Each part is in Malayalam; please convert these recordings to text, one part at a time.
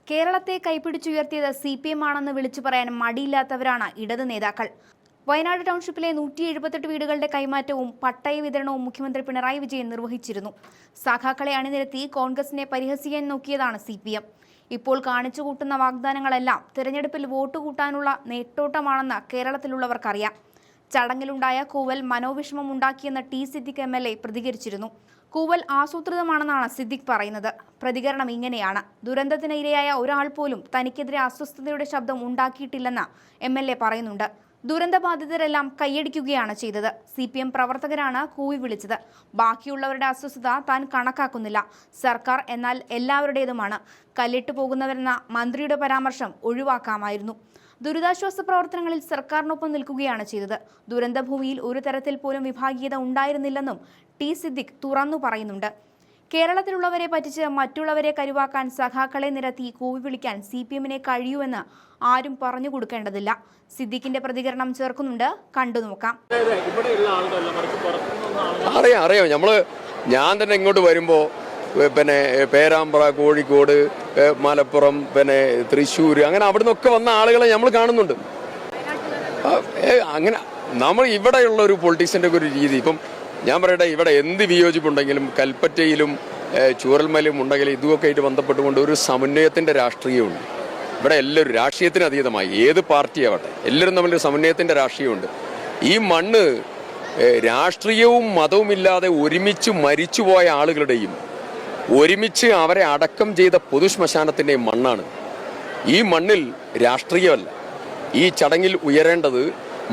കേരളത്തെ കൈപ്പിടിച്ചുയർത്തിയത് CPM ആണെന്ന് വിളിച്ചു പറയാൻ മടിയില്ലാത്തവരാണ് ഇടത് നേതാക്കൾ. വയനാട് ടൗൺഷിപ്പിലെ 178 വീടുകളുടെ കൈമാറ്റവും പട്ടയ വിതരണവും മുഖ്യമന്ത്രി പിണറായി വിജയൻ നിർവഹിച്ചിരുന്നു. സഖാക്കളെ അണിനിരത്തി കോൺഗ്രസിനെ പരിഹസിക്കാൻ നോക്കിയതാണ് CPM. ഇപ്പോൾ കാണിച്ചുകൂട്ടുന്ന വാഗ്ദാനങ്ങളെല്ലാം തെരഞ്ഞെടുപ്പിൽ വോട്ട് കൂട്ടാനുള്ള നെട്ടോട്ടമാണെന്ന് കേരളത്തിലുള്ളവർക്കറിയാം. ചടങ്ങിലുണ്ടായ കൂവൽ മനോവിഷമം ഉണ്ടാക്കിയെന്ന് ടി സിദ്ദിഖ് MLA പ്രതികരിച്ചിരുന്നു. കൂവൽ ആസൂത്രിതമാണെന്നാണ് സിദ്ദിഖ് പറയുന്നത്. പ്രതികരണം ഇങ്ങനെയാണ്: ദുരന്തത്തിന് ഇരയായ ഒരാൾ പോലും തനിക്കെതിരെ അസ്വസ്ഥതയുടെ ശബ്ദം ഉണ്ടാക്കിയിട്ടില്ലെന്ന് MLA പറയുന്നുണ്ട്. ദുരന്തബാധിതരെല്ലാം കൈയടിക്കുകയാണ് ചെയ്തത്. CPM പ്രവർത്തകരാണ് കൂവി വിളിച്ചത്. ബാക്കിയുള്ളവരുടെ അസ്വസ്ഥത താൻ കണക്കാക്കുന്നില്ല. സർക്കാർ എന്നാൽ എല്ലാവരുടേതുമാണ്. കല്ലിട്ടു പോകുന്നവരെന്ന മന്ത്രിയുടെ പരാമർശം ഒഴിവാക്കാമായിരുന്നു. ദുരിതാശ്വാസ പ്രവർത്തനങ്ങളിൽ സർക്കാരിനൊപ്പം നിൽക്കുകയാണ് ചെയ്തത്. ദുരന്തഭൂമിയിൽ ഒരു തരത്തിൽ പോലും വിഭാഗീയത ഉണ്ടായിരുന്നില്ലെന്നും ടി സിദ്ദിഖ് തുറന്നു പറയുന്നുണ്ട്. കേരളത്തിലുള്ളവരെ പറ്റിച്ച് മറ്റുള്ളവരെ കരുവാക്കാൻ സഖാക്കളെ നിരത്തി കൂവി വിളിക്കാൻ CPM-നെ കഴിയൂവെന്ന് ആരും പറഞ്ഞു കൊടുക്കേണ്ടതില്ല. സിദ്ദിഖിന്റെ പ്രതികരണം ചേർക്കുന്നുണ്ട്, കണ്ടു നോക്കാം. അറിയാം ഞാൻ തന്നെ ഇങ്ങോട്ട് വരുമ്പോ പേരാമ്പ്ര, കോഴിക്കോട്, മലപ്പുറം, തൃശ്ശൂർ, അങ്ങനെ അവിടെ നിന്നൊക്കെ വന്ന ആളുകളെ നമ്മൾ കാണുന്നുണ്ട്. അങ്ങനെ നമ്മൾ ഇവിടെയുള്ള ഒരു പൊളിറ്റീഷ്യൻ്റെ ഒരു രീതി, ഇപ്പം ഞാൻ പറയട്ടെ, ഇവിടെ എന്ത് വിയോജിപ്പുണ്ടെങ്കിലും കൽപ്പറ്റയിലും ചൂരൽമലയും ഉണ്ടെങ്കിലും ഇതുമൊക്കെ ആയിട്ട് ബന്ധപ്പെട്ടുകൊണ്ട് ഒരു സമന്വയത്തിൻ്റെ രാഷ്ട്രീയമുണ്ട്. ഇവിടെ എല്ലാവരും രാഷ്ട്രീയത്തിന് അതീതമായി ഏത് പാർട്ടിയാവട്ടെ എല്ലാവരും തമ്മിൽ സമന്വയത്തിൻ്റെ രാഷ്ട്രീയമുണ്ട്. ഈ മണ്ണ് രാഷ്ട്രീയവും മതവുമില്ലാതെ ഒരുമിച്ച് മരിച്ചുപോയ ആളുകളുടെയും ഒരുമിച്ച് അവരെ അടക്കം ചെയ്ത പൊതുശ്മശാനത്തിൻ്റെയും മണ്ണാണ്. ഈ മണ്ണിൽ രാഷ്ട്രീയമല്ല. ഈ ചടങ്ങിൽ ഉയരേണ്ടത്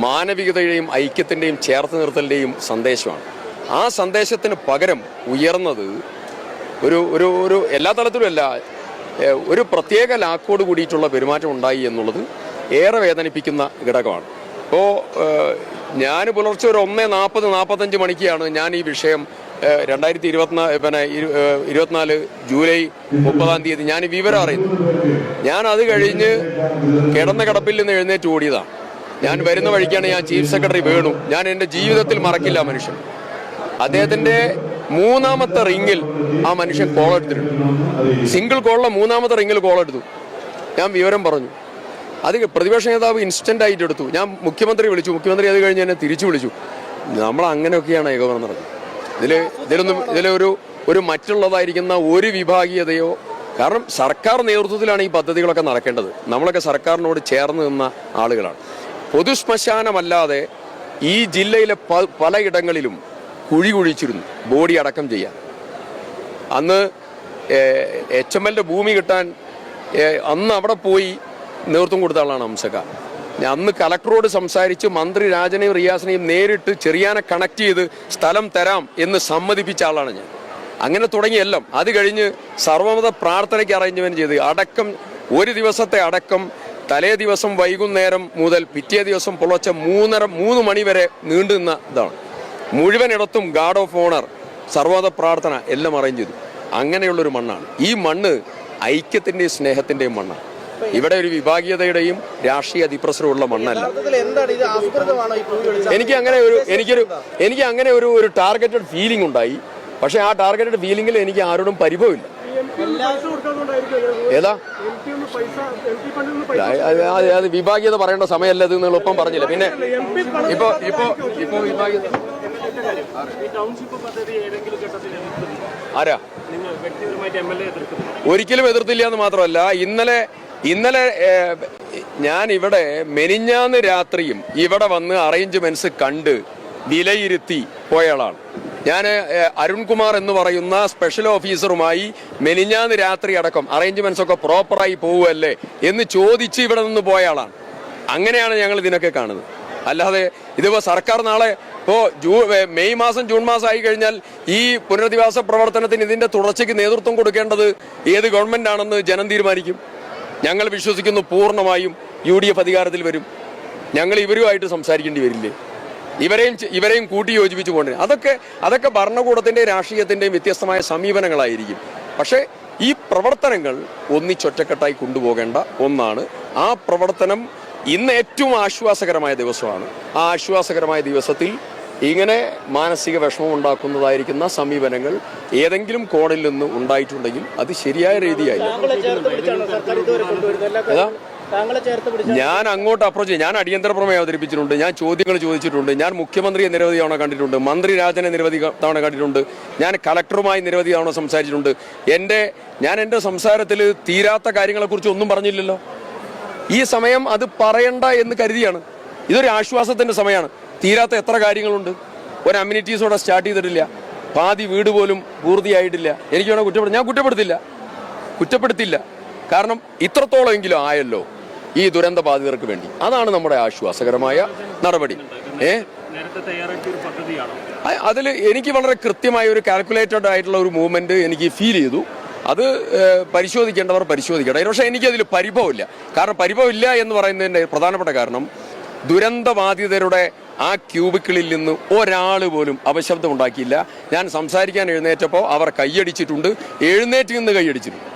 മാനവികതയുടെയും ഐക്യത്തിൻ്റെയും ചേർത്ത് നിർത്തലിൻ്റെയും സന്ദേശമാണ്. ആ സന്ദേശത്തിന് പകരം ഉയർന്നത് ഒരു എല്ലാ തലത്തിലുമല്ല, ഒരു പ്രത്യേക ലാക്കോട് കൂടിയിട്ടുള്ള പെരുമാറ്റം ഉണ്ടായി എന്നുള്ളത് ഏറെ വേദനിപ്പിക്കുന്ന ഘടകമാണ്. ഇപ്പോൾ ഞാൻ പുലർച്ചെ ഒരു 1:40-45 മണിക്കാണ് ഞാൻ ഈ വിഷയം 2024 ജൂലൈ 30 ഞാൻ ഈ വിവരം അറിയുന്നത്. ഞാൻ അത് കഴിഞ്ഞ് കിടന്ന കിടപ്പിൽ നിന്ന് എഴുന്നേറ്റ് ഓടിയതാണ്. ഞാൻ വരുന്ന വഴിക്കാണ് ഞാൻ ചീഫ് സെക്രട്ടറി വേണു, ഞാൻ എൻ്റെ ജീവിതത്തിൽ മറക്കില്ല മനുഷ്യൻ. അദ്ദേഹത്തിൻ്റെ 3ാമത്തെ റിങ്ങിൽ ആ മനുഷ്യൻ കോൾ എടുത്തിട്ടുണ്ട്. സിംഗിൾ കോളിലെ 3ാമത്തെ റിങ്ങിൽ കോൾ എടുത്തു. ഞാൻ വിവരം പറഞ്ഞു. അത് പ്രതിപക്ഷ നേതാവ് ഇൻസ്റ്റന്റ് ആയിട്ട് എടുത്തു. ഞാൻ മുഖ്യമന്ത്രി വിളിച്ചു. മുഖ്യമന്ത്രി അത് കഴിഞ്ഞ് എന്നെ തിരിച്ചു വിളിച്ചു. നമ്മൾ അങ്ങനെയൊക്കെയാണ് ഏകോപനം നടന്നത്. ഇതിലൊരു മറ്റുള്ളതായിരിക്കുന്ന ഒരു വിഭാഗീയതയോ, കാരണം സർക്കാർ നേതൃത്വത്തിലാണ് ഈ പദ്ധതികളൊക്കെ നടക്കേണ്ടത്. നമ്മളൊക്കെ സർക്കാരിനോട് ചേർന്ന് നിന്ന ആളുകളാണ്. പൊതുശ്മശാനമല്ലാതെ ഈ ജില്ലയിലെ പലയിടങ്ങളിലും കുഴി കുഴിച്ചിരുന്നു ബോഡി അടക്കം ചെയ്യാൻ. അന്ന് HML-ന്റെ ഭൂമി കിട്ടാൻ അന്ന് അവിടെ പോയി നേതൃത്വം കൊടുത്ത ആളാണ് ഹംസക്ക. അന്ന് കലക്ടറോട് സംസാരിച്ച് മന്ത്രി രാജനെയും റിയാസിനെയും നേരിട്ട് ചെറിയാനെ കണക്ട് ചെയ്ത് സ്ഥലം തരാം എന്ന് സമ്മതിപ്പിച്ച ആളാണ് ഞാൻ. അങ്ങനെ തുടങ്ങിയെല്ലാം. അത് കഴിഞ്ഞ് സർവമത പ്രാർത്ഥനയ്ക്ക് അറേഞ്ച്മെന്റ് ചെയ്ത് അടക്കം, ഒരു ദിവസത്തെ അടക്കം തലേ ദിവസം വൈകുന്നേരം മുതൽ പിറ്റേ ദിവസം പുലർച്ചെ 3 മണി വരെ നീണ്ടു നിന്ന ഇതാണ്. മുഴുവനിടത്തും ഗാർഡ് ഓഫ് ഓണർ, സർവമത പ്രാർത്ഥന എല്ലാം അറേഞ്ച് ചെയ്തു. അങ്ങനെയുള്ളൊരു മണ്ണാണ് ഈ മണ്ണ്. ഐക്യത്തിൻ്റെയും സ്നേഹത്തിൻ്റെയും മണ്ണാണ്. ഇവിടെ ഒരു വിഭാഗീയതയുടെയും രാഷ്ട്രീയ അതിപ്രസരമുള്ള മണ്ണല്ല. എനിക്ക് അങ്ങനെ ഒരു ടാർഗറ്റഡ് ഫീലിംഗ് ഉണ്ടായി. പക്ഷെ ആ ടാർഗറ്റഡ് ഫീലിംഗിൽ എനിക്ക് ആരോടും പരിഭവമില്ല. ഏതാ അത് വിഭാഗീയത പറയേണ്ട സമയമല്ല ഇത് നിങ്ങൾ ഒപ്പം പറഞ്ഞില്ല. പിന്നെ ഇപ്പൊ വിഭാഗീയത ആരാ ഒരിക്കലും എതിർത്തില്ല എന്ന് മാത്രമല്ല, ഇന്നലെ ഞാൻ ഇവിടെ മെനിഞ്ഞാന്ന് രാത്രിയും ഇവിടെ വന്ന് അറേഞ്ച്മെന്റ്സ് കണ്ട് വിലയിരുത്തി പോയയാളാണ് ഞാൻ. അരുൺകുമാർ എന്ന് പറയുന്ന സ്പെഷ്യൽ ഓഫീസറുമായി മെനിഞ്ഞാന്ന് രാത്രി അടക്കം അറേഞ്ച്മെന്റ്സ് ഒക്കെ പ്രോപ്പറായി പോവുമല്ലേ എന്ന് ചോദിച്ച് ഇവിടെ നിന്ന് പോയയാളാണ്. അങ്ങനെയാണ് ഞങ്ങൾ ഇതിനൊക്കെ കാണുന്നത്. അല്ലാതെ ഇതിപ്പോ സർക്കാർ നാളെ മെയ് മാസം ജൂൺ മാസം ആയി കഴിഞ്ഞാൽ ഈ പുനരധിവാസ പ്രവർത്തനത്തിന് ഇതിന്റെ തുടർച്ചയ്ക്ക് നേതൃത്വം കൊടുക്കേണ്ടത് ഏത് ഗവൺമെന്റ് ആണെന്ന് ജനം തീരുമാനിക്കും. ഞങ്ങൾ വിശ്വസിക്കുന്നു പൂർണ്ണമായും UDF അധികാരത്തിൽ വരും. ഞങ്ങൾ ഇവരുമായിട്ട് സംസാരിക്കേണ്ടി വരില്ലേ? ഇവരെയും കൂട്ടി യോജിപ്പിച്ചു കൊണ്ട് അതൊക്കെ ഭരണകൂടത്തിന്റെയും രാഷ്ട്രീയത്തിന്റെയും വ്യത്യസ്തമായ സമീപനങ്ങളായിരിക്കും. പക്ഷേ ഈ പ്രവർത്തനങ്ങൾ ഒന്നിച്ചൊറ്റക്കെട്ടായി കൊണ്ടുപോകേണ്ട ഒന്നാണ്. ആ പ്രവർത്തനം ഇന്ന് ഏറ്റവും ആശ്വാസകരമായ ദിവസമാണ്. ആ ആശ്വാസകരമായ ദിവസത്തിൽ ഇങ്ങനെ മാനസിക വിഷമം ഉണ്ടാക്കുന്നതായിരിക്കുന്ന സമീപനങ്ങൾ ഏതെങ്കിലും കോണിൽ നിന്ന് ഉണ്ടായിട്ടുണ്ടെങ്കിൽ അത് ശരിയായ രീതിയായി ഞാൻ അങ്ങോട്ട് അപ്രോച്ച് ഞാൻ അടിയന്തര പ്രമേയം അവതരിപ്പിച്ചിട്ടുണ്ട്, ഞാൻ ചോദ്യങ്ങൾ ചോദിച്ചിട്ടുണ്ട്, ഞാൻ മുഖ്യമന്ത്രിയെ നിരവധി തവണ കണ്ടിട്ടുണ്ട്, മന്ത്രി രാജനെ നിരവധി തവണ കണ്ടിട്ടുണ്ട്, ഞാൻ കളക്ടറുമായി നിരവധി തവണ സംസാരിച്ചിട്ടുണ്ട്. ഞാൻ എൻ്റെ സംസാരത്തിൽ തീരാത്ത കാര്യങ്ങളെക്കുറിച്ച് ഒന്നും പറഞ്ഞില്ലല്ലോ. ഈ സമയം അത് പറയണ്ട എന്ന് കരുതിയാണ്. ഇതൊരു ആശ്വാസത്തിൻ്റെ സമയമാണ്. തീരാത്ത എത്ര കാര്യങ്ങളുണ്ട്. ഒരു അമ്യൂണിറ്റീസോടെ സ്റ്റാർട്ട് ചെയ്തിട്ടില്ല, പാതി വീട് പോലും പൂർത്തിയായിട്ടില്ല. എനിക്ക് വേണം ഞാൻ കുറ്റപ്പെടുത്തില്ല. കാരണം ഇത്രത്തോളം എങ്കിലും ആയല്ലോ ഈ ദുരന്ത ബാധിതർക്ക് വേണ്ടി. അതാണ് നമ്മുടെ ആശ്വാസകരമായ നടപടി. അതിൽ എനിക്ക് വളരെ കൃത്യമായ ഒരു കാൽക്കുലേറ്റഡ് ആയിട്ടുള്ള ഒരു മൂവ്മെന്റ് എനിക്ക് ഫീൽ ചെയ്തു. അത് പരിശോധിക്കേണ്ടവർ പരിശോധിക്കണം. പക്ഷേ എനിക്കതിൽ പരിഭവമില്ല. കാരണം പരിഭവമില്ല എന്ന് പറയുന്നതിൻ്റെ പ്രധാനപ്പെട്ട കാരണം ദുരന്തബാധിതരുടെ ആ ക്യൂബിക്കിളിൽ നിന്ന് ഒരാൾ പോലും അപശബ്ദം ഉണ്ടാക്കിയില്ല. ഞാൻ സംസാരിക്കാൻ എഴുന്നേറ്റപ്പോൾ അവർ കൈയടിച്ചിട്ടുണ്ട്, എഴുന്നേറ്റ് നിന്ന് കൈയടിച്ചിട്ടുണ്ട്.